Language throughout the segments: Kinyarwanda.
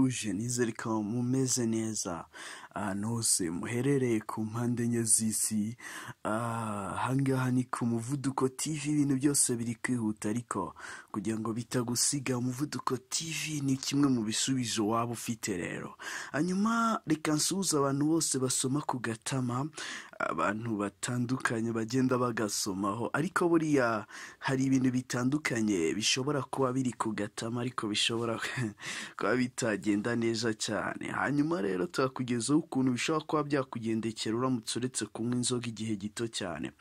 turabasuhuje nizere ko mumeze neza ahantu hose muherereye ku mpande enye z'isi. Ahangaha ni ku Muvuduko TV, ibintu byose biri kwihuta ariko kugira ngo bitagusiga, Umuvuduko TV ni kimwe mu bisubizo waba ufite. Rero hanyuma reka nsuhuze abantu bose basoma ku gatama, abantu batandukanye bagenda bagasomaho, ariko buriya hari ibintu bitandukanye bishobora kuba biri ku gatama ariko bishobora kuba bitagenda neza cyane. Hanyuma rero turakugezaho ukuntu bishobora kuba byakugendekera uramutse uretse kunywa inzoga igihe gito cyane.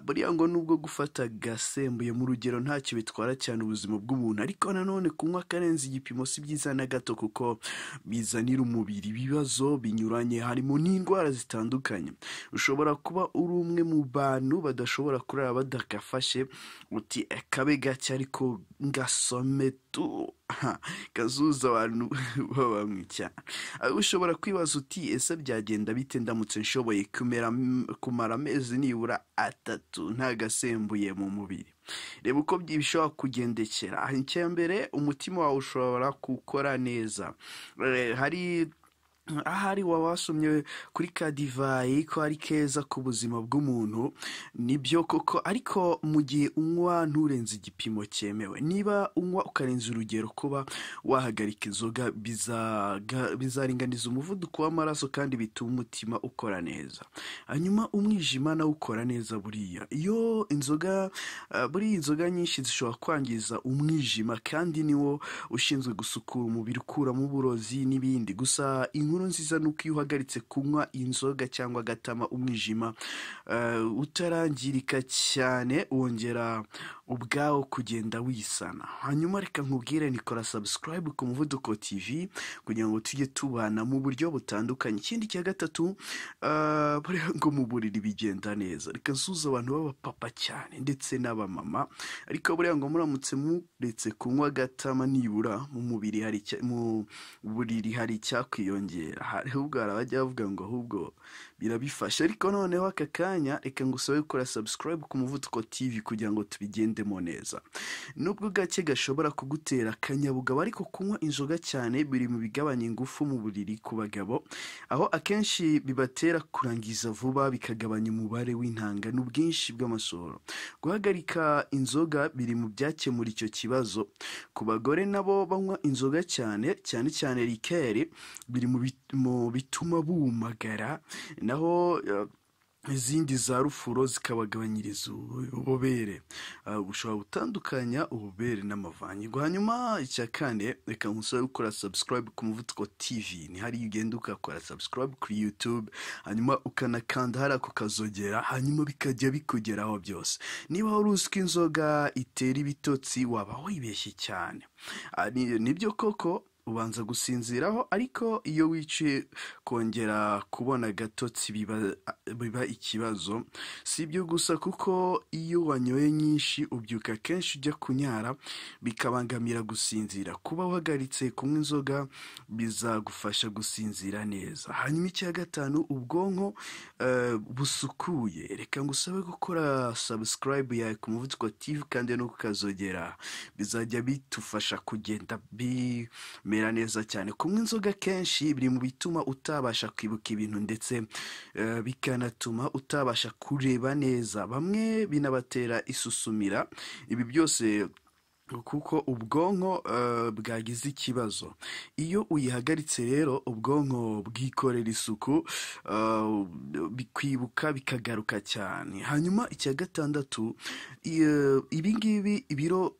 Buriya ngo nubwo gufata gasembuye mu rugero ntacyo bitwara cyane ubuzima bw'umuntu, ariko nanone kunywa karenze igipimo si byiza na gato, kuko bizanira umubiri ibibazo binyuranye, harimo n'indwara zitandukanye. Ushobora kuba uri umwe mu bantu badashobora kurara badakafashe, uti kabe gake ariko ngasome tu gazuza abantu bamwe cyane. Ushobora kwibaza uti ese byagenda bite ndamutse nshoboye kumara amezi nibura 3 nta gasembuye mu mubiri? Reba uko bishobora kugendekera. Icyambere, umutima wawe ushobora gukora neza. Ahari wabasomye kuri ka divayi ko ari keza ku buzima bw'umuntu, nibyo koko, ariko mu gihe unywa nturenze igipimo cyemewe. Niba unywa ukarenza urugero, kuba wahagarika inzoga bizaringaniza umuvuduko w'amaraso kandi bituma umutima ukora neza. Hanyuma umwijima nawo ukora neza buriya. Buriya inzoga nyinshi zishobora kwangiza umwijima, kandi niwo ushinzwe gusukura umubiri, ukuramo uburozi n'ibindi. Gusa inkuru nziza nuko iyo uhagaritse kunywa inzoga cyangwa agatama, umwijima utarangirika cyane, wongera ubwawo kugenda wisana. Hanyuma reka nkubwire, nikora subscribe ku Muvuduko TV kugira ngo tujye tubana mu buryo butandukanye. Ikindi cya gatatu, buriya ngo mu buriri bigenda neza. Reka nsuhuze abantu b'abapapa cyane ndetse n'abamama, ariko buriya ngo muramutse muretse kunywa agatama, nibura mu buriri hari icyakwiyongera. Ahubwo hari abajya bavuga ngo ahubwo birabifasha. Ariko noneho aka kanya reka ngusabe gukora subscribe ku Muvuduko TV kugira ngo tubigendemo neza. Nubwo gake gashobora kugutera akanyabugabo, ariko kunywa inzoga cyane biri mu bigabanya ingufu mu buriri ku bagabo, aho akenshi bibatera kurangiza vuba, bikagabanya umubare w'intanga n'ubwinshi bw'amasohoro. Guhagarika inzoga biri mu byakemura icyo kibazo. Ku bagore nabo banywa inzoga cyane cyane likeri, biri mu bituma bumagara, naho izindi za rufuro zikabagabanyiriza ububobere. Ushobora gutandukanya ububere n'amavangingo. Hanyuma icya kane, reka nkusabe gukora subscribe ku Muvuduko TV. Ni hari ugenda ukakora subscribe kuri YouTube, hanyuma ukanakanda hariya ku kazogera, hanyuma bikajya bikugeraho byose. Niba wari uzi ko inzoga itera ibitotsi, waba wibeshye cyane. Nibyo koko, ubanza gusinziraho, ariko iyo wiciye kongera kubona agatotsi biba ikibazo. Si ibyo gusa, kuko iyo wanyoye nyinshi ubyuka kenshi ujya kunyara, bikabangamira gusinzira. Kuba uhagaritse kunywa inzoga bizagufasha gusinzira neza. Hanyuma icya gatanu, ubwonko busukuye. Reka ngusabe gukora subscribe yawe ku Muvuduko TV kandi no kukazogera, bizajya bitufasha kugenda bimera neza cyane. Kunywa inzoga kenshi biri mu bituma utabasha kwibuka ibintu, ndetse bikanatuma utabasha kureba neza. Bamwe binabatera isusumira. Ibi byose kuko ubwonko bwagize ikibazo. Iyo uyihagaritse rero, ubwonko bwikorera isuku, bikwibuka bikagaruka cyane. Hanyuma icya gatandatu, ibingibi ibiro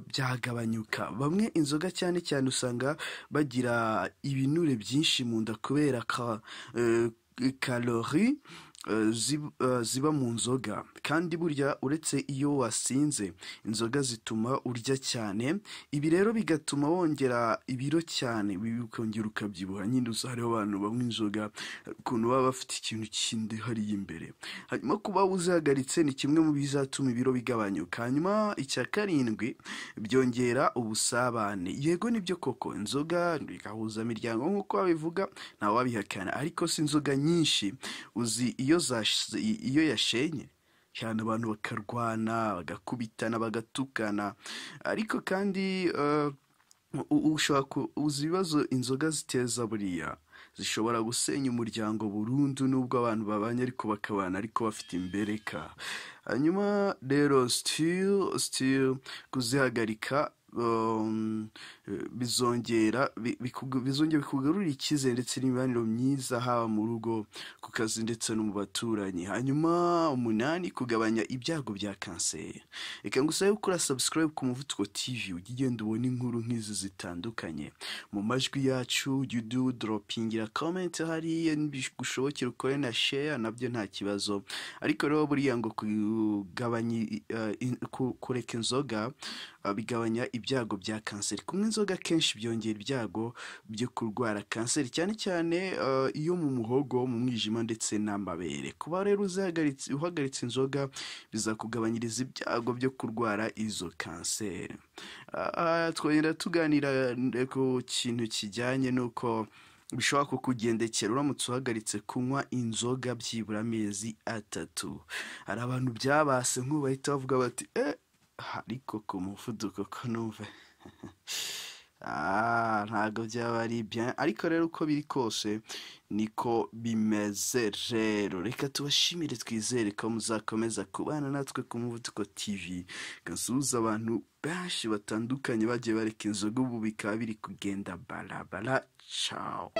byagabanyuka. Bamwe inzoga cyane usanga bagira ibinure byinshi mu nda kubera kalori ziba mu nzoga. Kandi burya uretse iyo wasinze, inzoga zituma urya cyane. Ibi rero bigatuma wongera ibiro cyane, bikongera ukabyibuha. Nyine hariho abantu banywa inzoga ukuntu baba bafite ikintu kindi hariya imbere. Hanyuma kuba uzihagaritse ni kimwe mu bizatuma ibiro bigabanyuka. Hanyuma icya karindwi, byongera ubusabane. Yego nibyo koko, inzoga bigahuza imiryango nk'uko babivuga, nta wabihakana, ariko si inzoga nyinshi uzi iyo yashenye cyane abantu bakarwana, bagakubitana, bagatukana. Ariko kandi ushobora uzi ibibazo inzoga ziteza buriya zishobora gusenya umuryango burundu nubwo abantu babanye ariko bakabana ariko bafite imbereka. Hanyuma rero still kuzihagarika bizongera bikugarurira icyizere ndetse n'imibanire myiza haba mu rugo, ku kazi ndetse no mu baturanyi. Hanyuma 8, kugabanya ibyago bya kanseri. Reka ngusabe gukora subscribe ku Muvuduko TV ujye ugenda ubona inkuru nk'izi zitandukanye mu majwi yacu. You droppingira comment hariya, gushobokera ukore na share nabyo nta kibazo. Ariko rero buriya ngo kugabanya kureka inzoga bigabanya ibyago bya kanseri. Kunywa inzoga kenshi byongera ibyago byo kurwara kanseri, cyane cyane iyo mu muhogo, mu mwijima ndetse n'amabere. Kuba rero uhagaritse inzoga bizakugabanyiriza ibyago byo kurwara izo kanseri. Twongera tuganira ku kintu kijyanye n'uko bishobora kukugendekera uramutse uhagaritse kunywa inzoga byibura amezi 3. Hari abantu byabase bahita bavuga bati ariko ku muvuduko ko numve ntago byaba ari bien. Ariko rero uko biri kose niko bimeze. Rero reka tubashimire, twizere ko muzakomeza kubana natwe ku Muvuduko TV. Gasuhuza abantu benshi batandukanye bagiye bareka inzoga, ubu bikaba biri kugenda balabala. Ciao.